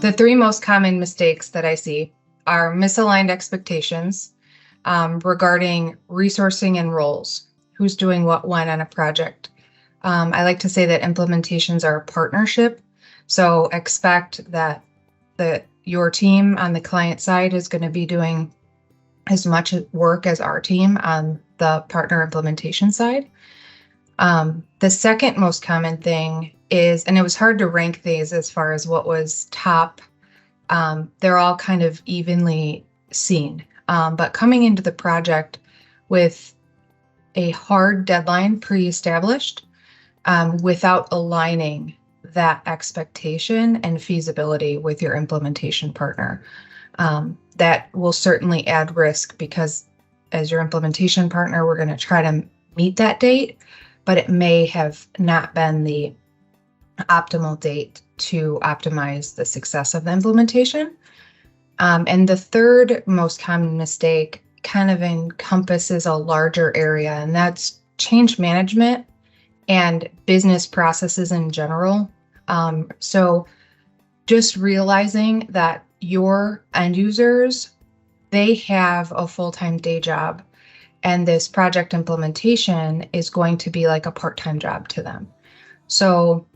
The three most common mistakes that I see are misaligned expectations regarding resourcing and roles, who's doing what when on a project. I like to say that implementations are a partnership, so expect that your team on the client side is going to be doing as much work as our team on the partner implementation side. The second most common thing is, and it was hard to rank these as far as what was top, they're all kind of evenly seen. But coming into the project with a hard deadline pre-established, without aligning that expectation and feasibility with your implementation partner, that will certainly add risk, because as your implementation partner, we're going to try to meet that date, but it may have not been the optimal date to optimize the success of the implementation. And the third most common mistake kind of encompasses a larger area, and that's change management and business processes in general. So just realizing that your end users, they have a full-time day job, and this project implementation is going to be like a part-time job to them. So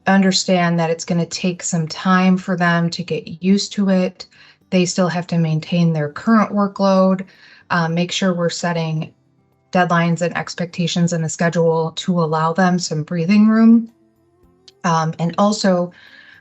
understand that it's going to take some time for them to get used to it. They still have to maintain their current workload. Make sure we're setting deadlines and expectations in the schedule to allow them some breathing room, and also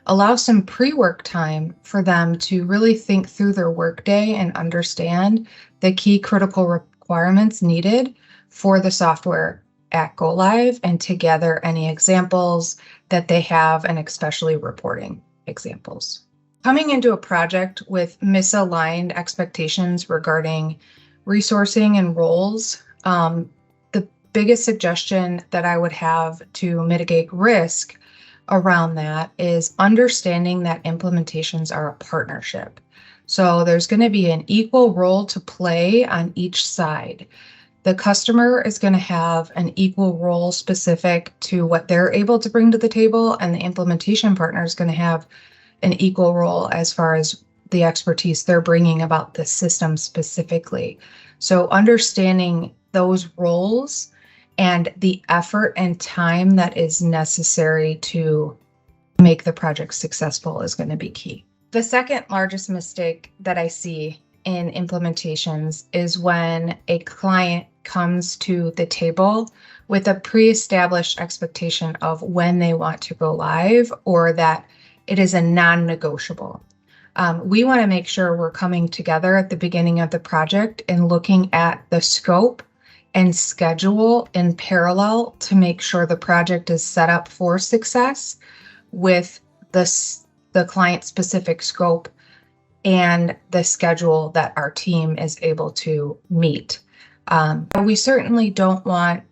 allow some pre-work time for them to really think through their workday and understand the key critical requirements needed for the software at go live, and to gather any examples that they have, and especially reporting examples. Coming into a project with misaligned expectations regarding resourcing and roles, the biggest suggestion that I would have to mitigate risk around that is understanding that implementations are a partnership. So there's going to be an equal role to play on each side. The customer is going to have an equal role specific to what they're able to bring to the table, and the implementation partner is going to have an equal role as far as the expertise they're bringing about the system specifically. So understanding those roles and the effort and time that is necessary to make the project successful is going to be key. The second largest mistake that I see in implementations is when a client comes to the table with a pre-established expectation of when they want to go live, or that it is a non-negotiable. We want to make sure we're coming together at the beginning of the project and looking at the scope and schedule in parallel to make sure the project is set up for success with the client-specific scope and the schedule that our team is able to meet. We certainly don't want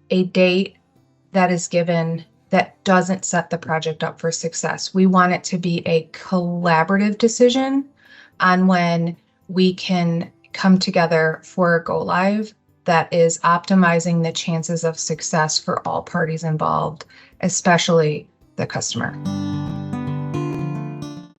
a date that is given that doesn't set the project up for success. We want it to be a collaborative decision on when we can come together for a go live that is optimizing the chances of success for all parties involved, especially the customer.